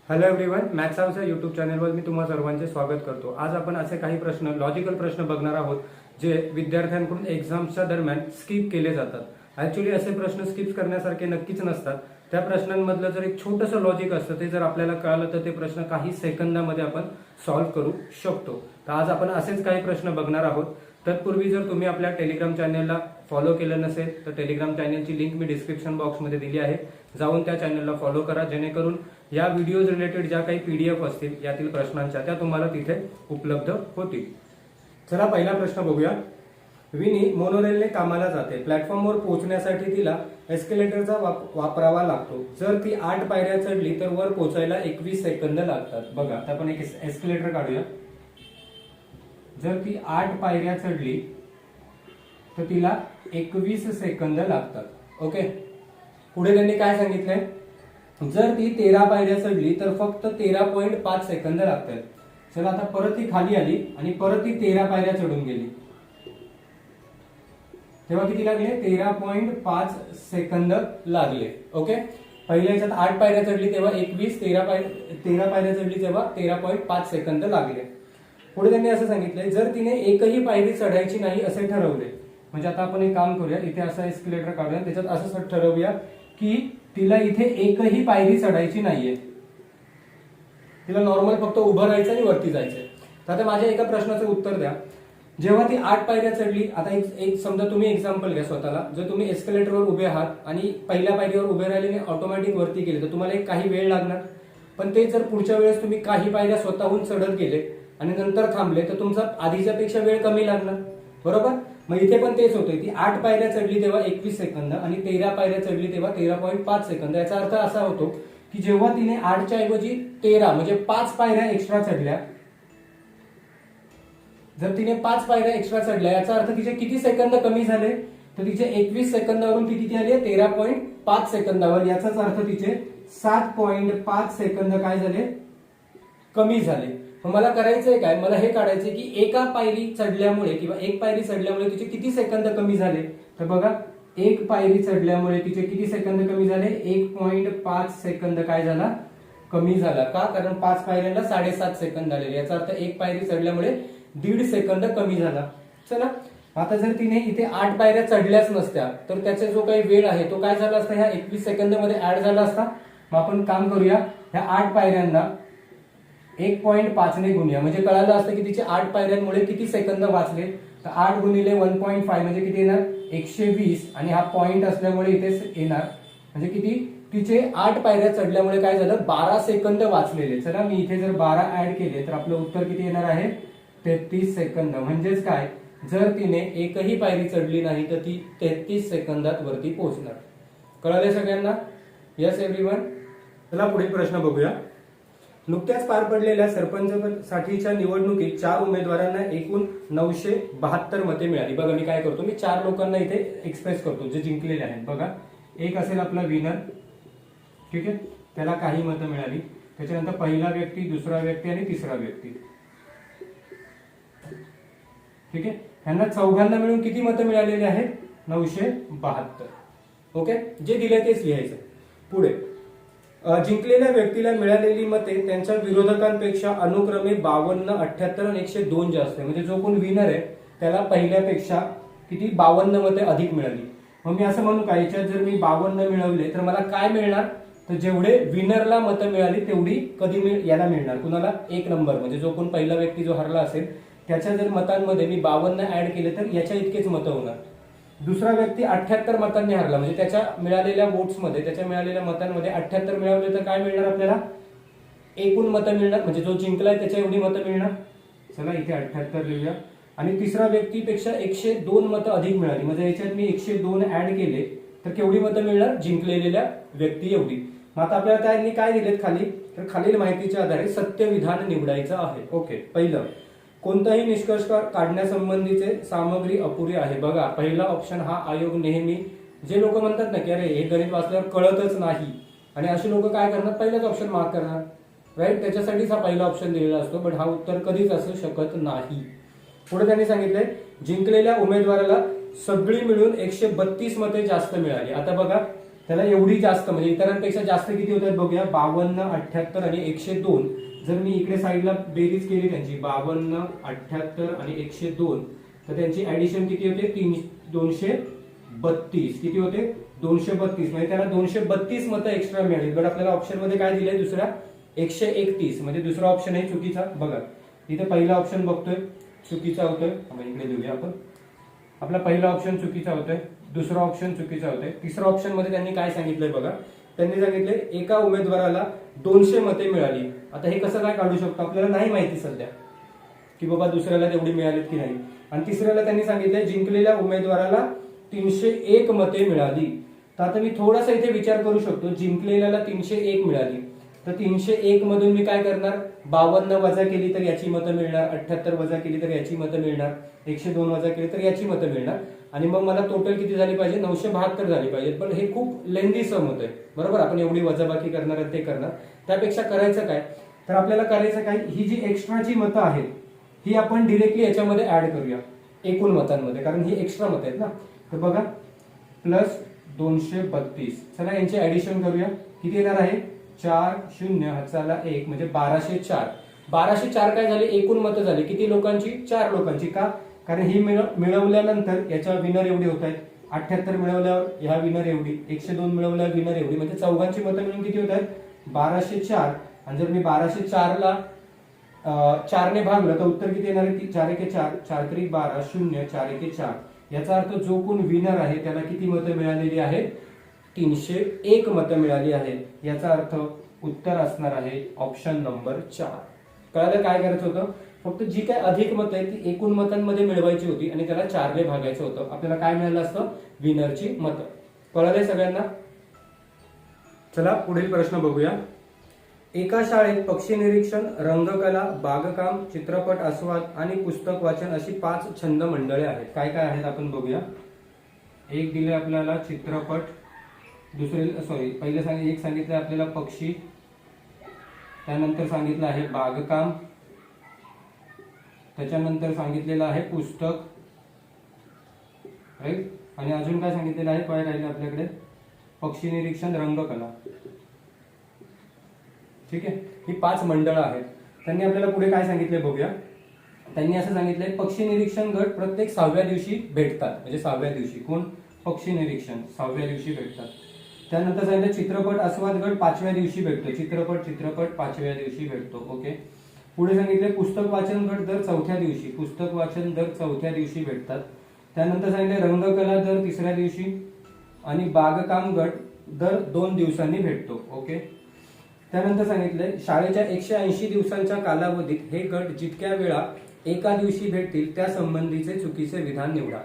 Hello everyone, maths house या YouTube चॅनलवर मी तुम्हा सर्वांचे स्वागत करतो। आज आपण असे काही प्रश्न लॉजिकल प्रश्न बघणार आहोत जे विद्यार्थ्यांकडून एक्झाम्सच्या दरम्यान स्किप केले जातात। ऍक्च्युली असे प्रश्न स्किप करण्यासारखे नक्कीच नसतात। त्या प्रश्नांमधलं जर एक छोटंसं लॉजिक असतं ते जर आपल्याला कळलं तर ते प्रश्न काही सेकंदामध्ये आपण सॉल्व्ह करू शकतो। तर आज आपण असेच काही प्रश्न बघणार आहोत। तत्पूर्वी जर तुम्ही आपल्या टेलिग्राम चॅनलला फॉलो केलं नसेल तर टेलिग्राम चॅनलची लिंक मी डिस्क्रिप्शन बॉक्समध्ये दिली आहे, जाऊन त्या चॅनलला फॉलो करा, जेणेकरून या व्हिडिओज रिलेटेड ज्या काही पीडीएफ असतील यातील प्रश्नांच्या त्या तुम्हाला तिथे उपलब्ध होतील। चला पहिला प्रश्न बघूया। विनी मोनोरेलने कामाला जाते। प्लॅटफॉर्मवर पोहोचण्यासाठी तिला एस्केलेटरचा वापरावा लागतो। जर ती 8 पायऱ्या चढली तर वर पोहोचायला 21 सेकंद लागतात। बघा, आता आपण एक एस्केलेटर काढूया। जर ती 8 पायऱ्या चढली तर तिला 21 सेकंद लागतात। ओके, पुढे त्यांनी काय सांगितलंय, जर ती 13 पायऱ्या चढली तर फक्त 13.5 सेकंद लागतात। चला आता परत ती खाली आली आणि परत ती 13 पायऱ्या चढून गेली, तेव्हा किती लागले? 13.5 सेकंद लागले। ओके, पहिल्या याच्यात 8 पायऱ्या चढली तेव्हा 21, 13 पायऱ्या चढली तेव्हा 13.5 सेकंद लागले। पुढे त्यांनी असं सांगितलंय, जर तिने एकही पायरी चढायची नाही असे ठरवले, म्हणजे आता आपण एक काम करूया, इथे असा एस्केलेटर काढूया, त्याच्यात असं ठरवूया की तिला इथे एकही पायरी चढायची नाहीये, तिला नॉर्मल फक्त उभं राहायचं आणि वरती जायचंय। तर आता माझ्या एका प्रश्नाचं उत्तर द्या। जेव्हा ती 8 पायऱ्या चढली, आता एक समजा तुम्ही एक्झाम्पल घ्या स्वतःला, जर तुम्ही एस्केलेटरवर उभे आहात आणि पहिल्या पायरीवर उभे राहिले आणि ऑटोमॅटिक वरती गेले तर तुम्हाला एक काही वेळ लागणार, पण ते जर पुढच्या वेळेस तुम्ही काही पायऱ्या स्वतःहून चढत गेले आणि नंतर थांबले तर तुमचा आधीच्या पेक्षा वेळ कमी लागणार, बरोबर? मग इथे पण तेच होतंय, ती 8 पायऱ्या चढली तेव्हा 21 सेकंद आणि 13 पायऱ्या चढली तेव्हा 13.5 सेकंद। याचा अर्थ असा होतो की जेव्हा तिने 8च्या ऐवजी 13 म्हणजे 5 पायऱ्या एक्स्ट्रा चढल्या, जर तिने 5 पायऱ्या एक्स्ट्रा चढल्या याचा अर्थ तिचे किती सेकंद कमी झाले? तर तिचे 21 सेकंदावरून ती किती आली? 13.5 सेकंदावर। याचाच अर्थ तिचे 7.5 सेकंद काय झाले? कमी झाले। मला करायचंय काय, मला हे काढायचंय की एका पायरी चढल्यामुळे किंवा एक पायरी चढल्यामुळे तिचे किती सेकंद कमी झाले। तर बघा, एक पायरी चढल्यामुळे तिचे किती सेकंद कमी झाले? 1.5 सेकंद काय झाला? कमी झाला। का? कारण 5 पायऱ्यांना 7.5 सेकंद आलेले, याचा अर्थ एक पायरी चढल्यामुळे 1.5 सेकंद कमी झाला। चला, आता जर तिने इथे 8 पायऱ्या चढल्याच नसत्या तर त्याचा जो काही वेळ आहे तो काय झाला असता? ह्या 21 सेकंद मध्ये ऍड झाला असता। मग आपण काम करूया, ह्या 8 पायऱ्यांना 1.5 ने गुणूया, म्हणजे कळालं असतं की तिचे 8 पायऱ्यांमुळे किती सेकंद वाचले। तर 8 गुणिले 1.5 म्हणजे किती येणार? 120, आणि हा पॉइंट असल्यामुळे इथे येणार, म्हणजे किती? तिचे 8 पायऱ्या चढल्यामुळे काय झालं? 12 सेकंद वाचलेले। चला, मी इथे जर 12 ऍड केले तर आपलं उत्तर किती येणार आहे? 33 सेकंद। म्हणजेच काय, जर तिने एकही पायरी चढली नाही तर ती 33 सेकंदात वरती पोहोचणार। कळाले सगळ्यांना? Yes everyone. चला पुढील प्रश्न बघूया। नुकत्याच पार पडलेल्या सरपंचसाठीच्या निवडणुकीत 4 उमेदवारांना एकूण 972 मते मिळाली। बघा, मी काय करतो, मी 4 लोकांना इथे एक्सप्रेस करतो जे जिंकलेले आहेत। बघा, एक असेल आपला विनर, ठीक आहे, त्याला काही मतं मिळाली। त्याच्यानंतर पहिला व्यक्ती, दुसरा व्यक्ती आणि तिसरा व्यक्ती, ठीक आहे, यांना चौघांना मिळून किती मतं मिळालेली आहेत? 972। ओके, जे दिले तेच लिहायचं। पुढे, जिंकलेल्या व्यक्तीला मिळालेली मते त्यांच्या विरोधकांपेक्षा अनुक्रमे 52, 78 आणि 102 जास्त आहे। म्हणजे जो कोण विनर आहे त्याला पहिल्यापेक्षा किती? 52 मते अधिक मिळाली। मग मी असं म्हणू का, याच्यात जर मी 52 मिळवले तर मला काय मिळणार? तर जेवढे विनरला मतं मिळाली तेवढी कधी याला मिळणार, कुणाला? 1 नंबर, म्हणजे जो कोण पहिला व्यक्ती जो हरला असेल त्याच्या जर मतांमध्ये मी 52 ऍड केले तर याच्या इतकेच मतं होणार। दुसरा व्यक्ती 78 मतांनी हरला, म्हणजे त्याच्या मिळालेल्या वोट्समध्ये, त्याच्या मिळालेल्या मतांमध्ये 78 मिळवले तर काय मिळणार आपल्याला? एकूण मतं मिळणार, म्हणजे जो जिंकलाय त्याच्या एवढी मतं मिळणार। चला, इथे 78 लिहूया। आणि तिसरा व्यक्तीपेक्षा 102 मतं अधिक मिळाली, म्हणजे याच्यात मी 102 ऍड केले तर केवढी मतं मिळणार? जिंकलेल्या व्यक्ती एवढी। मग आता आपल्याला त्यांनी काय दिलेत खाली, तर खालील माहितीच्या आधारे सत्य विधान निवडायचं आहे। ओके, पहिलं, कोणताही निष्कर्ष काढण्यासंबंधीचे सामग्री अपुरी आहे। बघा, पहिला ऑप्शन हा आयोग नेहमी, जे लोक म्हणतात ना की अरे हे गणित वाचल्यावर कळतच नाही, आणि असे लोक काय करणार? पहिलाच ऑप्शन मार्क करणार, राईट? त्याच्यासाठीच हा पहिला ऑप्शन दिलेला असतो, पण हा उत्तर कधीच असू शकत नाही। पुढे त्यांनी सांगितलंय, जिंकलेल्या उमेदवाराला सगळी मिळून 132 मते जास्त मिळाली। आता बघा, त्याला एवढी जास्त म्हणजे इतरांपेक्षा जास्त किती होत आहेत बघूया, 52, 78 आणि 102. जर मी इकडे साईडला बेरीज केली त्यांची 52, 78 आणि 102, तर त्यांची ऍडिशन किती होते, 232. किती होते, 232. म्हणजे त्याला 232 मतं एक्स्ट्रा मिळाली. बट आपल्याला ऑप्शन मध्ये काय दिलंय दुसरा, 131. म्हणजे दुसरा ऑप्शन आहे चुकीचा. बघा इथे पहिला ऑप्शन बघतोय चुकीचा होतोय, इकडे देऊया आपण. आपला पहिला ऑप्शन चुकीचा होतोय, दुसरा ऑप्शन चुकीचा होतोय. तिसरा ऑप्शन मध्ये त्यांनी काय सांगितलंय बघा, त्यांनी सांगितले एका उमेदवाराला 200 मते मिळाली. आता हे कसं काय काढू शकतो आपल्याला नाही माहिती सध्या की बाबा दुसऱ्याला तेवढी मिळालीत की नाही. आणि तिसऱ्याला त्यांनी सांगितलंय जिंकलेल्या उमेदवाराला 301 मते मिळाली. तर आता मी थोडासा इथे विचार करू शकतो, जिंकलेल्याला 301 मिळाली, तर 301 मधून मी काय करणार, 52 वजा केली तर याची मतं मिळणार, 78 वजा केली तर याची मतं मिळणार, 102 वजा केली तर याची मतं मिळणार, आणि मग मला टोटल किती झाली पाहिजे, 972 झाली पाहिजे. पण हे खूप लेंदी सम होत आहे, बरोबर. आपण एवढी वजाबाकी करणार ते करणार, त्यापेक्षा करायचं काय, तर आपल्याला करायचं काय, ही जी एक्स्ट्राची मतं आहेत ही आपण डिरेक्टली याच्यामध्ये ऍड करूया एकूण मतांमध्ये, कारण ही एक्स्ट्रा मतं आहेत ना. तर बघा प्लस 232, चला यांचे ऍडिशन करूया. किती येणार आहे, 4 0 हाताला 1 म्हणजे 1204. 1204 काय झाले, एकूण मतं झाली किती लोकांची, 4 लोकांची. का, कारण ही मिळवल्यानंतर याच्या विनर एवढी होत आहेत, 78 मिळवल्यावर ह्या विनर एवढी, 102 मिळवल्यावर विनर एवढी, म्हणजे चौघांची मतं मिळून किती होत आहेत, 1204. आणि जर मी 1204ला 4 ने भागलं तर उत्तर किती येणार आहे, 4 1 4, 4 3 12, 0 4 1 4. याचा अर्थ जो कोण विनर आहे त्याला किती मतं मिळालेली आहेत, 301 मतं मिळाली आहेत. याचा अर्थ उत्तर असणार आहे ऑप्शन नंबर 4. कळालं काय करायचं होतं, फक्त जी काय अधिक मतं आहेत ती एकूण मतांमध्ये मिळवायची होती आणि त्याला 4 ने भागायचं होतं. आपल्याला काय मिळालं असतं, विनरची मतं. कळालंय सगळ्यांना. चला पुढील प्रश्न बघूया. एका शाळेत पक्षी निरीक्षण, रंगकला, बागकाम, चित्रपट आस्वाद आणि पुस्तक वाचन अशी 5 छंद मंडळे आहेत. काय काय आहेत आपण बघूया. एक दिले आपल्याला चित्रपट, एक सांगितलं आपल्याला पक्षी, त्यानंतर सांगितलं आहे बागकाम, त्याच्यानंतर सांगितलेलं आहे पुस्तक, राईट. आणि अजून काय सांगितलेलं आहे, काय राहिलं आपल्याकडे, पक्षी निरीक्षण, रंगकला. ठीक आहे, ही 5 मंडळं आहेत. त्यांनी आपल्याला पुढे काय सांगितले बघूया. त्यांनी असं सांगितलंय, पक्षी निरीक्षण गट प्रत्येक 6व्या दिवशी भेटतात. म्हणजे 6व्या दिवशी कोण, पक्षी निरीक्षण 6व्या दिवशी भेटतात. त्यानंतर सांगितलं चित्रपट आस्वाद गट 5व्या दिवशी भेटतो. चित्रपट 5व्या दिवशी भेटतो. ओके. पुढे सांगितले पुस्तक वाचन गट दर 4थ्या दिवशी, पुस्तक वाचन दर 4थ्या दिवशी भेटतात. त्यानंतर सांगितले रंगकला दर 3ऱ्या दिवशी आणि बागकाम गट दर 2 दिवसांनी भेटतो. ओके. त्यानंतर सांगितलंय शाळेच्या 180 दिवसांच्या कालावधीत हे गट जितक्या वेळा एका दिवशी भेटतील त्या संबंधीचे चुकीचे विधान निवडा.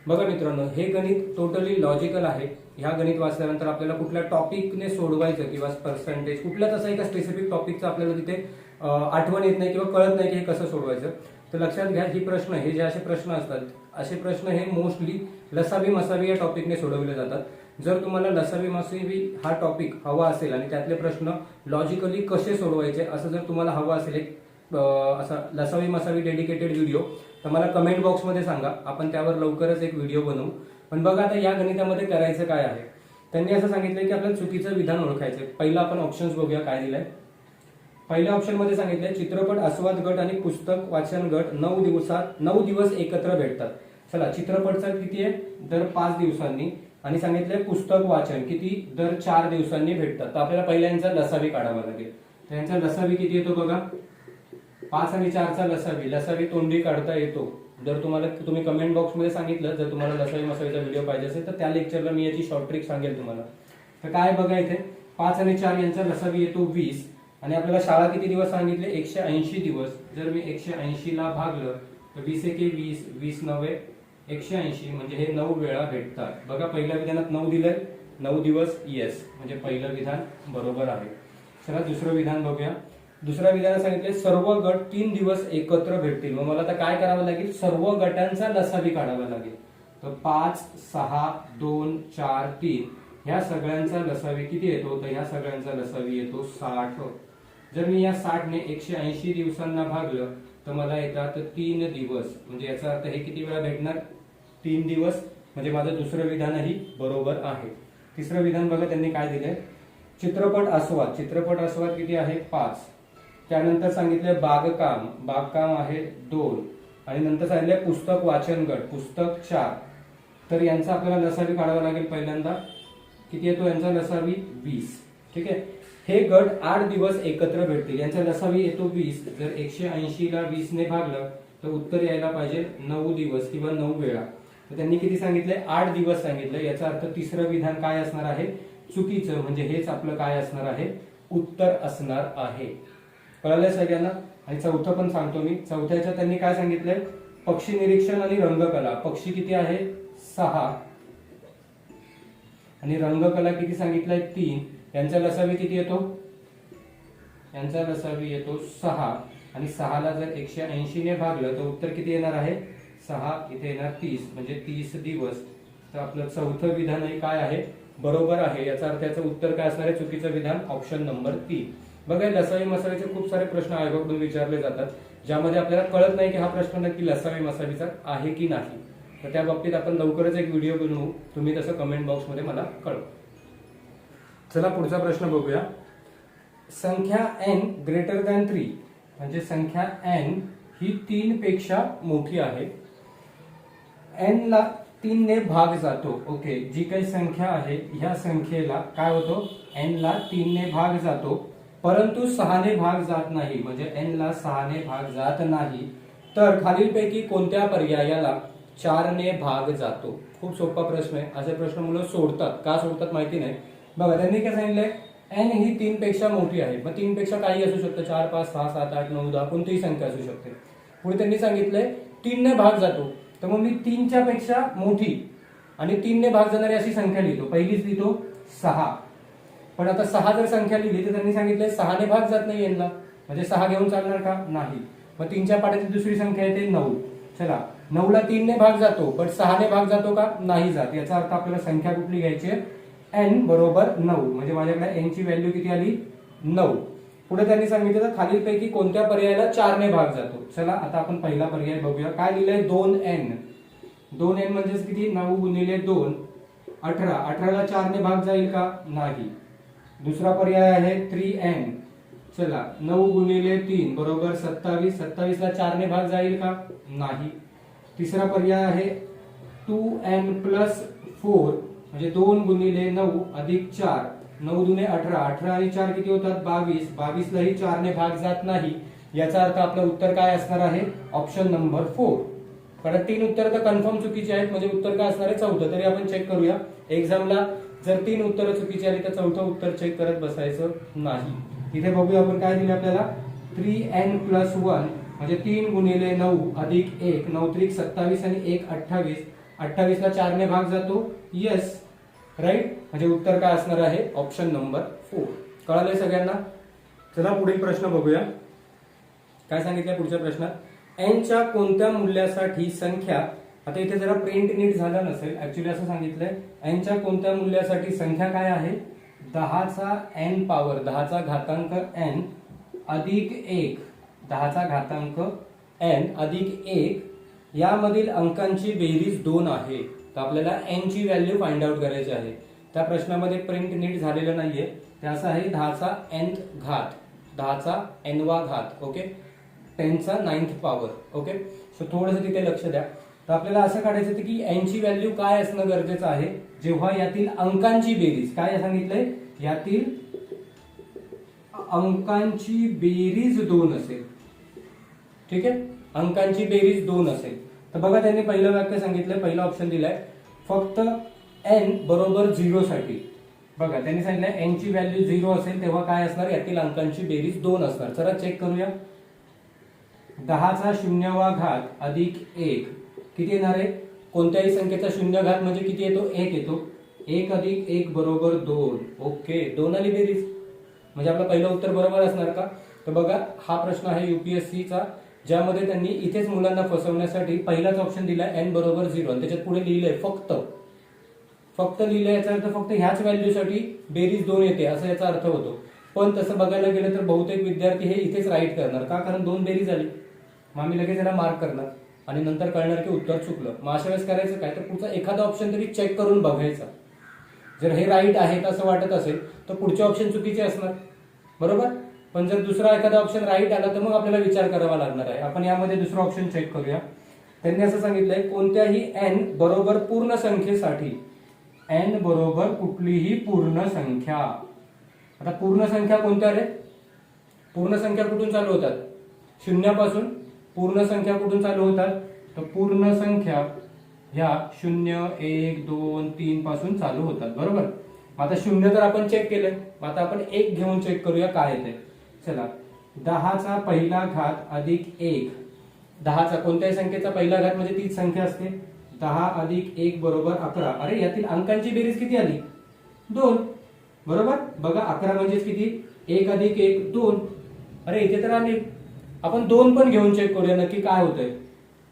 बघा मित्रांनो, हे गणित टोटली लॉजिकल आहे. ह्या गणित वाचल्यानंतर आपल्याला कुठल्या टॉपिकने सोडवायचं किंवा पर्सेंटेज कुठल्या तसं एका स्पेसिफिक टॉपिकचं आपल्याला तिथे आठवण येत नाही किंवा कळत नाही की हे कसं सोडवायचं. तर लक्षात घ्या, ही प्रश्न हे जे असे प्रश्न असतात, असे प्रश्न हे मोस्टली लसावी मसावी या टॉपिकने सोडवले जातात. जर तुम्हाला लसावी मसावी हा टॉपिक हवा असेल आणि त्यातले प्रश्न लॉजिकली कसे सोडवायचे असं जर तुम्हाला हवं असेल एक असा लसावी मसावी डेडिकेटेड व्हिडिओ, तर मला कमेंट बॉक्समध्ये सांगा, आपण त्यावर लवकरच एक व्हिडिओ बनवू. पण बघा आता या गणितामध्ये करायचं काय आहे. त्यांनी असं सांगितलंय की आपल्याला चुकीचं विधान ओळखायचं. पहिला आपण ऑप्शन्स बघूया काय दिलंय. पहिल्या ऑप्शन मध्ये सांगितलंय चित्रपट आस्वाद गट आणि पुस्तक वाचन गट 9 दिवस एकत्र भेटतात. चला, चित्रपटचा किती आहे, दर 5 दिवसांनी, आणि सांगितलंय पुस्तक वाचन किती, दर 4 दिवसांनी भेटतात. तर आपल्याला पहिल्यांचा लसावी काढावा लागेल. त्यांचा लसावी किती येतो बघा, 5 आणि 4चा लसावी तोंडी काढता येतो. जर तुम्ही कमेंट बॉक्स मध्ये सांगितलं, जर तुम्हाला लसावी मसावीचा व्हिडिओ पाहिजे असेल तर त्या लेक्चरला मी याची शॉर्ट ट्रिक सांगेल तुम्हाला. तर काय बघा इथे 5 आणि 4 यांचा लसावी येतो 20, आणि आपल्याला शाळा किती दिवस सांगितले, 180 दिवस. जर मी 180 ला भागलं तर 20 एके 20, 20 9 180, म्हणजे हे 9 वेळा भेटतात. बघा पहिल्या विधानात 9 दिलंय, 9 दिवस, येस, म्हणजे पहिलं विधान बरोबर आहे. चला दुसरं विधान बघूया. दुसऱ्या विधानात सांगितले सर्व गट 3 दिवस एकत्र भेटतील. मग मला आता काय करावं लागेल, सर्व गटांचा लसावी काढावा लागेल. तर 5 6 2 4 3 ह्या सगळ्यांचा लसावी किती येतो, तर ह्या सगळ्यांचा लसावी येतो 60. जर मी या 60 ने 180 दिवसांना भागलं तर मला येतात 3 दिवस. म्हणजे याचा अर्थ हे किती वेळा भेटणार, 3 दिवस. म्हणजे माझं दुसरं विधानही बरोबर आहे. तिसरं विधान बघा त्यांनी काय दिलंय, चित्रपट आस्वाद. चित्रपट आस्वाद किती आहे 5. त्यानंतर सांगितलंय बागकाम. बागकाम आहे 2. आणि नंतर सांगितलंय पुस्तक वाचन गट. पुस्तक 4. तर यांचा आपल्याला लसावी काढावा लागेल. पहिल्यांदा किती येतो यांचा लसावी 20. ठीक आहे. हे गट 8 दिवस एकत्र भेटतील. यांचा लसावी येतो 20. जर 180 ला 20 ने भागलं तर उत्तर यायला पाहिजे 9 दिवस किंवा 9 वेळा. तर त्यांनी किती सांगितले 8 दिवस सांगितलं. याचा अर्थ तिसरं विधान काय असणार आहे चुकीचं, म्हणजे हेच आपलं काय असणार आहे उत्तर असणार आहे. कळलं सगळ्यांना. आणि चौथं पण सांगतो मी. चौथ्याच्या त्यांनी काय सांगितलंय पक्षी निरीक्षण आणि रंगकला. पक्षी किती आहे 6 आणि रंगकला किती सांगितलंय 3. यांचा लसावी किती येतो, यांचा लसावी येतो 6 आणि 6 ला जर 180 ने भागलं तर उत्तर किती येणार आहे 6. इथे येणार 30 म्हणजे 30 दिवस. तर आपलं चौथं विधान हे काय आहे बरोबर आहे. याचा अर्थ याचं उत्तर काय असणार आहे चुकीचं विधान ऑप्शन नंबर 3. बघा लसावी मसावीचे खूप सारे प्रश्न आयोगाकडून विचारले जातात ज्यामध्ये आपल्याला कळत नाही की हा प्रश्न नक्की लसावी मसावीचा आहे की नाही. तर त्या बाबतीत आपण लवकरच एक व्हिडिओ बनवू. तुम्ही तसं कमेंट बॉक्स मध्ये मला कळवा. चला पुढचा प्रश्न बघूया. संख्या n ग्रेटर दॅन 3 म्हणजे संख्या n ही 3 पेक्षा मोठी आहे. n ला 3 ने भाग जातो. ओके, जी काही संख्या आहे ह्या संख्येला काय होतो n ला 3 ने भाग जातो परंतु 6 ने भाग जात नाही. म्हणजे n ला 6 ने भाग जात नाही तर खालीलपैकी कोणत्या पर्यायाला 4 ने भाग जातो. खूप सोपा प्रश्न आहे. असे प्रश्न मुलं सोडतात. का सोडतात माहिती नाही. बघा त्यांनी काय सांगितलंय n ही 3 पेक्षा मोठी आहे. मग 3 पेक्षा काही असू शकतं 4 5 6 7 8 9 10 कोणतीही संख्या असू शकते. पुढे त्यांनी सांगितलंय 3 ने भाग जातो. तर मग मी 3च्या पेक्षा मोठी आणि 3 ने भाग जाणारी अशी संख्या लिहितो. पहिलीच लिहितो 6. पण आता 6 जर संख्या लिहिली तर त्यांनी सांगितलंय 6 ने भाग जात नाही n ला. म्हणजे 6 घेऊन चालणार का नाही. मग 3च्या पाड्याची दुसरी संख्या येते 9. चला 9 ला 3 ने भाग जातो पण 6 ने भाग जातो का नाही जात. याचा अर्थ आपल्याला संख्या कुठली घ्यायची आहे n बरोबर 9. म्हणजे माझ्याकडे n ची व्हॅल्यू किती आली 9. पुढे त्यांनी सांगितलं तर खालीलपैकी कोणत्या पर्यायाला 4 ने भाग जातो. चला आता आपण पहिला पर्याय बघूया. काय लिहिलंय 2n. 2n म्हणजे किती 9 गुणिले 2 18. 18 ला 4 ने भाग जाईल का नाही. दुसरा पर्याय आहे 3n. चला 9 गुणिले 3 बरोबर 27. 27 ला 4 ने भाग जाईल का नाही. तिसरा पर्याय आहे 2n प्लस 4 म्हणजे 2 गुणिले 9 अधिक 4. 9 दुने 18. 18 आणि 4 किती होतात 22. 22 लाही 4 ने भाग जात नाही. याचा अर्थ आपलं उत्तर काय असणार आहे ऑप्शन नंबर 4. कारण 3 उत्तर तर कन्फर्म चुकीची आहेत. म्हणजे उत्तर काय असणार आहे चौथं. तरी आपण चेक करूया. एक्झामला जर 3 उत्तरं चुकीची आली तर चौथं उत्तर चेक करत बसायचं नाही. इथे बघूया आपण काय दिले आपल्याला 3n प्लस 1 म्हणजे 3 गुणिले 9 अधिक 1. 9 त्रिक 27 आणि 1 28. 28 ला 4 ने भाग जातो. Yes right. म्हणजे उत्तर काय असणार आहे ऑप्शन नंबर 4. कळालंय सगळ्यांना. चला पुढील प्रश्न बघूया. काय सांगितलंय पुढच्या प्रश्नात n च्या कोणत्या मूल्यासाठी संख्या. आता इथे जरा प्रिंट नीट झाला नसेल. ऍक्च्युली असं सांगितलंय n च्या कोणत्या मूल्यासाठी संख्या काय आहे 10 चा n पॉवर 10 चा घातांक n अधिक 1. 10 चा घातांक n अधिक 1 यामधील अंकांची बेरीज 2 आहे. तर आपल्याला n ची व्हॅल्यू फाइंड आउट करायची आहे. त्या प्रश्नामध्ये प्रिंट नीट झालेलं नाहीये. ते असं आहे 10 चा nth घात 10 चा n वा घात. ओके 10 चा 9th पॉवर. ओके सो थोडंसं तिथे लक्ष द्या. तर आपल्याला असं काढायचं होतं की n ची व्हॅल्यू काय असणं गरजेचं आहे जेव्हा यातील अंकांची बेरीज काय सांगितलंय यातील अंकांची बेरीज 2 असेल. ठीक आहे अंकांची बेरीज 2 असेल. तर बघा त्यांनी पहिलं वाक्य सांगितलंय. पहिला ऑप्शन दिलाय फक्त n बरोबर 0 साठी. बघा त्यांनी सांगितलंय n ची व्हॅल्यू 0 असेल तेव्हा काय असणार यातील अंकांची बेरीज 2 असणार. चला चेक करूया. 10 चा 0वा घात अधिक 1 किती येणार आहे. कोणत्याही संख्येचा 0 घात म्हणजे किती येतो 1 येतो. 1 अधिक 1 बरोबर 2. ओके 2 आली बेरीज. म्हणजे आपलं पहिलं उत्तर बरोबर असणार का. तर बघा हा प्रश्न आहे UPSC चा ज्यामध्ये त्यांनी इथेच मुलांना फसवण्यासाठी पहिलाच ऑप्शन दिलाय n बरोबर 0 आणि त्याच्यात पुढे लिहिलंय फक्त लिहिलंय. याचा अर्थ फक्त ह्याच व्हॅल्यूसाठी बेरीज 2 येते असं याचा अर्थ होतो. पण तसं बघायला गेलं तर बहुतेक विद्यार्थी हे इथेच राईट करणार का कारण 2 बेरीज आली. मग आम्ही लगेच याला मार्क करणार आणि नंतर कळणार की उत्तर चुकलं. मग अशा वेळेस करायचं काय तर पुढचा एखादा ऑप्शन तरी चेक करून बघायचा. जर हे राईट आहे असं वाटत असेल तर पुढचे ऑप्शन चुकीचे असणार, बरोबर. पण जर दुसरा एखादा ऑप्शन राईट आला तर मग आपल्याला विचार करावा लागणार आहे. आपण यामध्ये दुसरा ऑप्शन चेक करूया. त्यांनी असं सांगितलंय, कोणत्याही n बरोबर पूर्ण संख्येसाठी, n बरोबर कुठलीही पूर्ण संख्या. आता पूर्ण संख्या कोणत्या रे? पूर्ण संख्या कुठून चालू होतात? शून्यापासून. पूर्ण संख्या कुठून चालू होतात? तर पूर्ण संख्या ह्या 0, 1, 2, 3 पासून चालू होतात, बरोबर. आता 0 तर आपण चेक केलंय, आता आपण 1 घेऊन चेक करूया काय येते. चला, 10चा पहिला घात अधिक 1. 10चा कोणत्याही संख्येचा पहिला घात म्हणजे तीच संख्या असते. 10 अधिक 1 बरोबर 11. अरे यातील अंकांची बेरीज किती आली? 2, बरोबर. बघा 11 म्हणजेच किती? 1 अधिक 1 2. अरे इथे तर आली. आपण 2 पण घेऊन चेक करूया नक्की काय होतंय.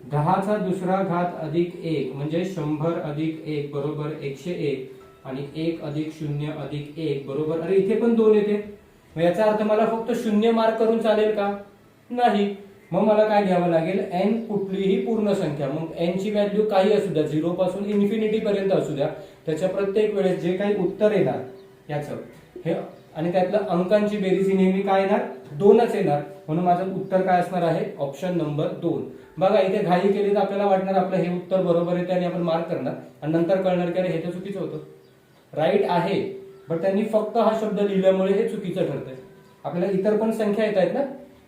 10चा दुसरा घात अधिक 1 म्हणजे 100 अधिक 1 बरोबर 101 आणि 1 अधिक 0 अधिक 1 बरोबर, अरे इथे पण 2 येते. मग याचा अर्थ मला फक्त 0 मार्क करून चालेल का? नाही. मग मला काय घ्यावं लागेल? n कुठलीही पूर्ण संख्या. मग n ची व्हॅल्यू काही असू द्या, 0 पासून इन्फिनिटी पर्यंत असू द्या, त्याच्या प्रत्येक वेळेस जे काही उत्तर येणार याचं हे आणि त्यातल्या अंकांची बेरीज ही नेहमी काय येणार? 2च येणार. म्हणून माझं उत्तर काय असणार आहे? Option number 2. बघा इथे घाई केली तर आपल्याला वाटणार आपलं हे उत्तर बरोबर येते आणि आपण मार्क करणार आणि नंतर कळणार की अरे हे तर चुकीचं होतं. राईट आहे पण त्यांनी फक्त हा शब्द लिहिल्यामुळे हे चुकीचं ठरतंय. आपल्याला इतर पण संख्या येत आहेत ना,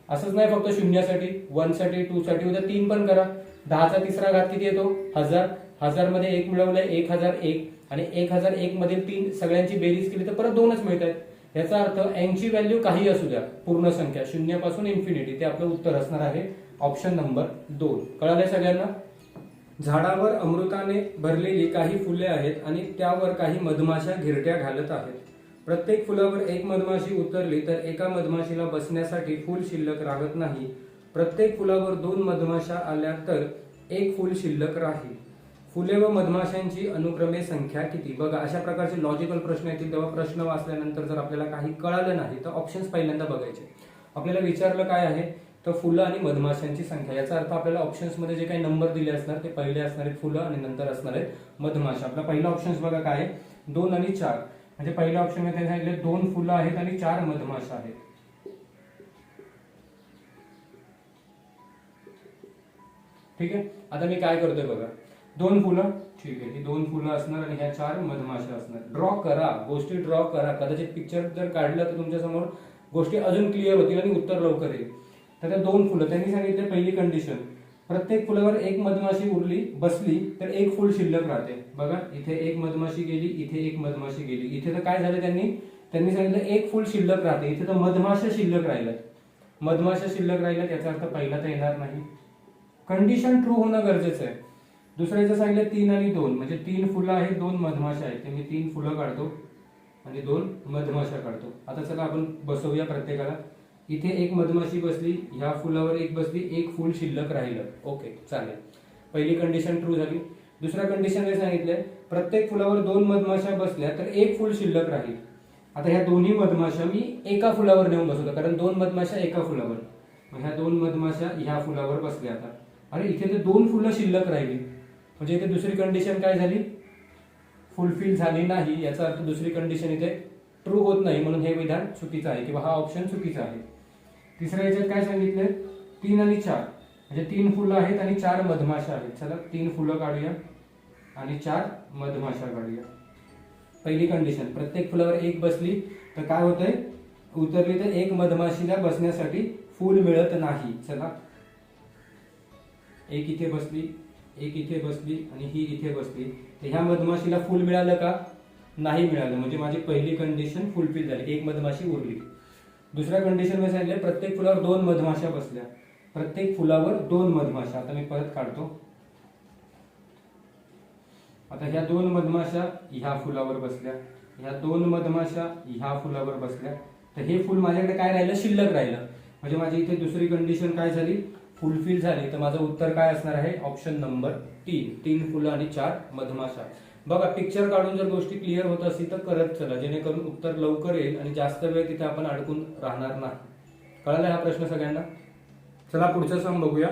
असंच नाही फक्त शून्यासाठी, 1 साठी, 2 साठी, उद्या 3 पण करा. 10चा तिसरा घात किती येतो? 1000. 1000 मध्ये 1 मिळवलंय 1001 आणि 1001 मधील 3 सगळ्यांची बेरीज केली तर परत 2च मिळत आहेत. याचा अर्थ n ची व्हॅल्यू काही असू द्या, पूर्ण संख्या 0 पासून इन्फिनिटी, ते आपलं उत्तर असणार आहे ऑप्शन नंबर 2. कळालंय सगळ्यांना? झाडावर अमृताने भरलेली काही फुले आहेत आणि त्यावर काही मधमाशा घिरट्या घालत आहेत. प्रत्येक फुलावर एक मधमाशी उतरली तर एका मधमाशीला बसण्यासाठी फूल शिल्लक राहत नाही. प्रत्येक फुलावर 2 मधमाशा आल्या तर एक फूल शिल्लक राहील. फुले व मधमाशांची अनुक्रमे संख्या किती? बघा अशा प्रकारचे लॉजिकल प्रश्न येतील तेव्हा प्रश्न वाचल्यानंतर जर आपल्याला काही कळालं नाही तर ऑप्शन्स पहिल्यांदा बघायचे. आपल्याला विचारलं काय आहे? तर फुलं आणि मधमाशांची संख्या. याचा अर्थ आपल्याला ऑप्शन्स मध्ये जे काही नंबर दिले असणार ते पहिले असणार आहेत फुलं आणि नंतर असणार आहेत मधमाशा. आपला पहिला ऑप्शन्स बघा काय आहे? 2 आणि 4. म्हणजे पहिल्या ऑप्शन मध्ये सांगितले 2 फुलं आहेत आणि 4 मधमाशा आहेत. ठीक आहे. आता मी काय करतोय बघा, 2 फुलं, ठीक आहे, ही 2 फुलं असणार आणि ह्या 4 मधमाशा असणार. ड्रॉ करा, गोष्टी ड्रॉ करा. कदाचित पिक्चर जर काढलं तर तुमच्या समोर गोष्टी अजून क्लिअर होतील आणि उत्तर लवकर येईल. तर त्या 2 फुलं त्यांनी सांगितले पहिली कंडिशन, प्रत्येक फुलावर एक मधमाशी उरली बसली तर एक फूल शिल्लक राहते. बघा इथे एक मधमाशी गेली, इथे एक मधमाशी गेली. इथे तर काय झालं त्यांनी सांगितलं एक फूल शिल्लक राहते. इथे तर मधमाशा शिल्लक राहिल्यात. मधमाशा शिल्लक राहिल्यात याचा अर्थ पहिला तर येणार नाही. कंडिशन ट्रू होणं गरजेचं आहे. दुसऱ्याचं सांगितलं 3 आणि 2 म्हणजे 3 फुलं आहेत 2 मधमाशा आहेत. ते मी 3 फुलं काढतो आणि 2 मधमाशा काढतो. आता चला आपण बसवूया प्रत्येकाला. इथे एक मधमाशी बसली, ह्या फुलावर एक बसली, एक फूल शिल्लक राहिलं. ओके चालेल, पहिली कंडिशन ट्रू झाली. दुसऱ्या कंडिशन सांगितलंय प्रत्येक फुलावर 2 मधमाशा बसल्या तर एक फूल शिल्लक राहील. आता ह्या दोन्ही मधमाशा मी एका फुलावर नेऊन बसवतो कारण 2 मधमाशा एका फुलावर. मग ह्या 2 मधमाशा ह्या फुलावर बसल्या. आता अरे इथे तर 2 फुलं शिल्लक राहिली म्हणजे इथे दुसरी कंडिशन काय झाली? फुलफिल झाली नाही. याचा अर्थ दुसरी कंडिशन इथे ट्रू होत नाही म्हणून हे विधान चुकीचं आहे किंवा हा ऑप्शन चुकीचा आहे. तिसऱ्या याच्यात काय सांगितलंय? 3 आणि 4 म्हणजे 3 फुलं आहेत आणि 4 मधमाशा आहेत. चला 3 फुलं काढूया आणि 4 मधमाशा काढूया. पहिली कंडिशन प्रत्येक फुलावर एक बसली तर काय होतंय? उतरली तर एक मधमाशीला बसण्यासाठी फूल मिळत नाही. चला एक इथे बसली, एक इथे बसली आणि ही इथे बसली. तर ह्या मधमाशीला फूल मिळालं का? नाही मिळालं. म्हणजे माझी पहिली कंडिशन फुलफिल झाली, एक मधमाशी उरली. दुसऱ्या कंडिशन मध्ये सांगितलं प्रत्येक फुलावर 2 मधमाशा बसल्या. प्रत्येक फुलावर 2 मधमाशा. आता मी परत काढतो. आता ह्या 2 मधमाशा ह्या फुलावर बसल्या, ह्या 2 मधमाशा ह्या फुलावर बसल्या. तर हे फुल माझ्याकडे काय राहिलं? शिल्लक राहिलं. म्हणजे माझी इथे दुसरी कंडिशन काय झाली? फुलफिल झाली. तर माझं उत्तर काय असणार आहे? Option number 3. 3 फुलं आणि 4 मधमाशा. बघा पिक्चर काढून जर गोष्टी क्लिअर होत असतील तर करत चला जेणेकरून उत्तर लवकर येईल आणि जास्त वेळ तिथे आपण अडकून राहणार नाही. कळाला हा प्रश्न सगळ्यांना? चला पुढचा सम बघूया.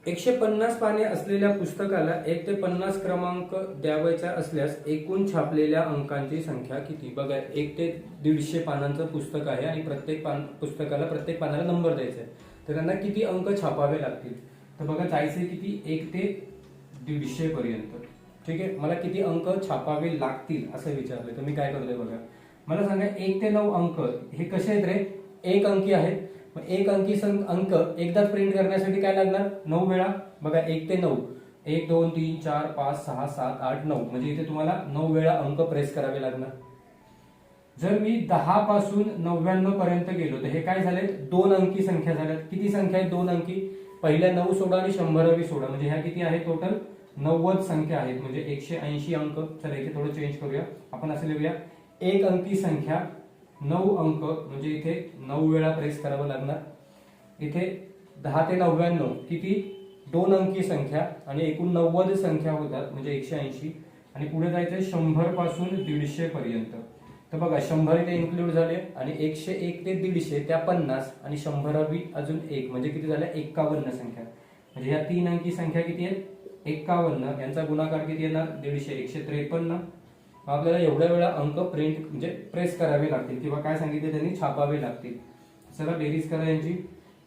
150 पाने असलेल्या पुस्तकाला 1 ते 50 क्रमांक द्यावयाचा असल्यास एकूण छापलेल्या अंकांची संख्या किती? बघा 1 ते 150 पानांचं पुस्तक आहे आणि प्रत्येक पुस्तकाला प्रत्येक पानाला नंबर द्यायचा आहे, तर त्यांना किती अंक छापावे लागतील? तर बघा जायचे किती 1 ते 150 पर्यंत. ठीक आहे, मला किती अंक छापावे लागतील असं विचारलं, तर मी काय करतोय बघा, मला सांगा 1 ते 9 अंक हे कसे आहेत रे? एक अंकी आहेत. मग एक अंकी अंक एकदाच प्रिंट करण्यासाठी काय लागणार? 9 वेळा. बघा 1 ते 9, 1 2 3 4 5 6 7 8 9, म्हणजे इथे तुम्हाला 9 वेळा अंक प्रेस करावे लागणार. जर मी 10 पासून 99 पर्यंत गेलो तर हे काय झाले? 2 अंकी संख्या झाल्यात. किती संख्या आहे? 2 अंकी. पहिल्या 9 सोडा आणि 100वी सोडा, म्हणजे ह्या किती आहे? टोटल 90 संख्या आहेत, म्हणजे 180 अंक. चला इथे थोडं चेंज करूया, आपण असं लिहूया एक अंकी संख्या 9 अंक, म्हणजे इथे 9 वेळा प्रेस करावं लागणार. इथे 10 ते 99 किती? 2 अंकी संख्या आणि एकूण 90 संख्या होतात, म्हणजे 180. आणि पुढे जायचंय 100 पासून 150 पर्यंत. तर बघा 100 इथे इन्क्लूड झाले आणि 101 ते 150 त्या 50 आणि 100वी अजून 1, म्हणजे किती झाल्या? 51 संख्या. म्हणजे ह्या 3 अंकी संख्या किती आहेत? 51. यांचा गुणाकार किती येणार? 150, 153. आपल्याला एवढ्या वेळा अंक प्रिंट म्हणजे प्रेस करावे लागतील किंवा काय सांगितले त्यांनी छापावे लागतील. चला बेरीज करा यांची.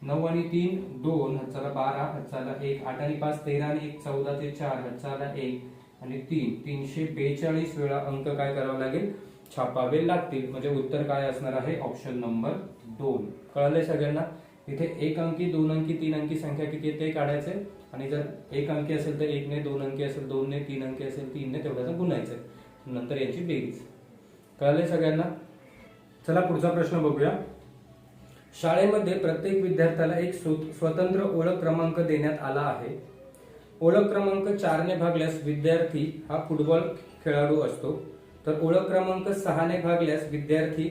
9 आणि 3 2, हातचाला 12, हातचाला 1, 8 आणि 5 13 आणि 1 14 ते 4, हातचाला 1 आणि 3 342 वेळा अंक काय करावं लागेल? छापावे लागतील. म्हणजे उत्तर काय असणार आहे? Option number 2. कळलंय सगळ्यांना? इथे एक अंकी, 2 अंकी, 3 अंकी संख्या किती आहे ते काढायचे आणि जर एक अंकी असेल तर 1 ने, 2 अंकी असेल 2 ने, 3 अंकी असेल 3 ने, तेवढ्याचं गुणायचं, नंतर यांची बेरीज. कळलंय सगळ्यांना? चला पुढचा प्रश्न बघूया. शाळेमध्ये प्रत्येक विद्यार्थ्याला एक स्वतंत्र ओळख क्रमांक देण्यात आला आहे. ओळख क्रमांक 4 ने भागल्यास विद्यार्थी हा फुटबॉल खेळाडू असतो, तर ओळख क्रमांक 6 ने भागल्यास विद्यार्थी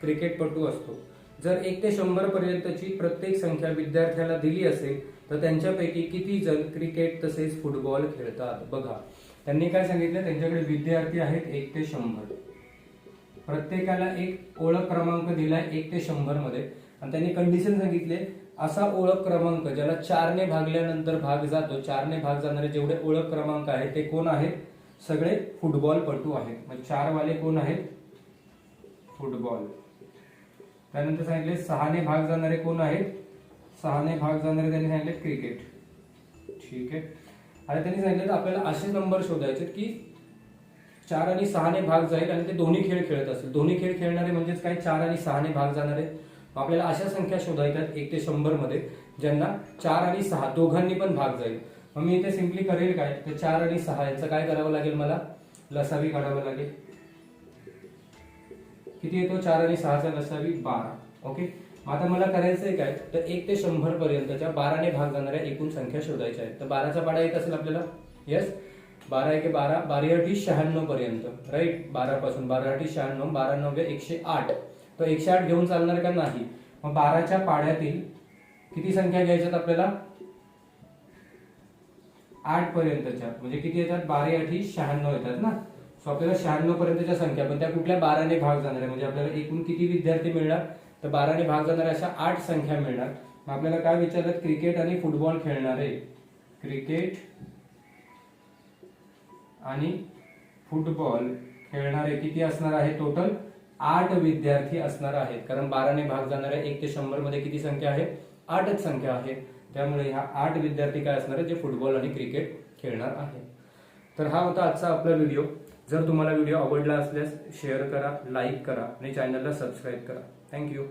क्रिकेटपटू असतो. जर 1 ते 100 पर्यंतची प्रत्येक संख्या विद्यार्थ्याला दिली असेल तर त्यांच्यापैकी किती जण क्रिकेट तसेच फुटबॉल खेळतात? बघा त्यांनी काय सांगितलं, त्यांच्याकडे विद्यार्थी आहेत 1 ते 100, प्रत्येकाला एक ओळख क्रमांक दिलाय 1 ते 100 मध्ये, आणि त्यांनी कंडिशन सांगितले असा ओळख क्रमांक ज्याला 4 ने भागल्यानंतर भाग जातो, 4 ने भाग जाणारे जेवढे ओळख क्रमांक आहेत ते कोण आहेत? सगळे फुटबॉलपटू आहेत. म्हणजे 4 वाले कोण आहेत? फुटबॉल. त्यानंतर सांगितले 6 ने भाग जाणारे कोण आहेत? 6 ने भाग जाणारे त्यांनी सांगितले क्रिकेट. ठीक आहे, आता त्यांनी सांगितलं तर आपल्याला असे नंबर शोधायचे की 4 आणि 6 ने भाग जाईल आणि ते दोन्ही खेळ खेळत असतील. दोन्ही खेळ खेळणारे म्हणजेच काय? 4 आणि 6 ने भाग जाणारे. आपल्याला अशा संख्या शोधायच्यात 1 ते 100 मध्ये ज्यांना 4 आणि 6 दोघांनी पण भाग जाईल. मग मी इथे सिंपली करेल काय, तर 4 आणि 6 यांचं काय करावं लागेल? मला लसावी काढावं लागेल. किती येतो? 4 आणि 6चा लसावी 12. ओके, आता मला करायचंय काय, तर 1 ते 100 पर्यंतच्या 12 ने भाग जाणाऱ्या एकूण संख्या शोधायच्या आहेत. तर 12चा पाडा येत असेल आपल्याला. येस, 12 1 12, 12 8 96 पर्यंत. राईट, 12 पासून 12 8 96, 12 9 108. तो 108 घेऊन चालणार का? नाही. मग 12च्या पाड्यातील किती संख्या घ्यायच्यात आपल्याला? 8 पर्यंतच्या, म्हणजे किती येतात? 12 8 96 येतात ना. सो आपल्याला 96 पर्यंतच्या संख्या, पण त्या कुठल्या? 12 ने भाग जाणाऱ्या. म्हणजे आपल्याला एकूण किती विद्यार्थी मिळणार? तर 12 ने भाग जाणाऱ्या अशा 8 संख्या मिळणार. मग आपल्याला काय विचारलं? क्रिकेट आणि फुटबॉल खेळणारे, क्रिकेट आणि फुटबॉल खेळणारे किती असणार आहे? टोटल 8 विद्यार्थी असणार आहेत. कारण 12 ने भाग जाणाऱ्या 1 ते 100 मध्ये किती संख्या आहे? 8च संख्या आहे. त्यामुळे ह्या 8 विद्यार्थी काय असणार आहेत? जे फुटबॉल आणि क्रिकेट खेळणार आहेत. तर हा होता आजचा आपला व्हिडिओ. जर तुम्हाला व्हिडिओ आवडला असल्यास शेअर करा, लाईक करा आणि चॅनलला सबस्क्राईब करा. थँक्यू.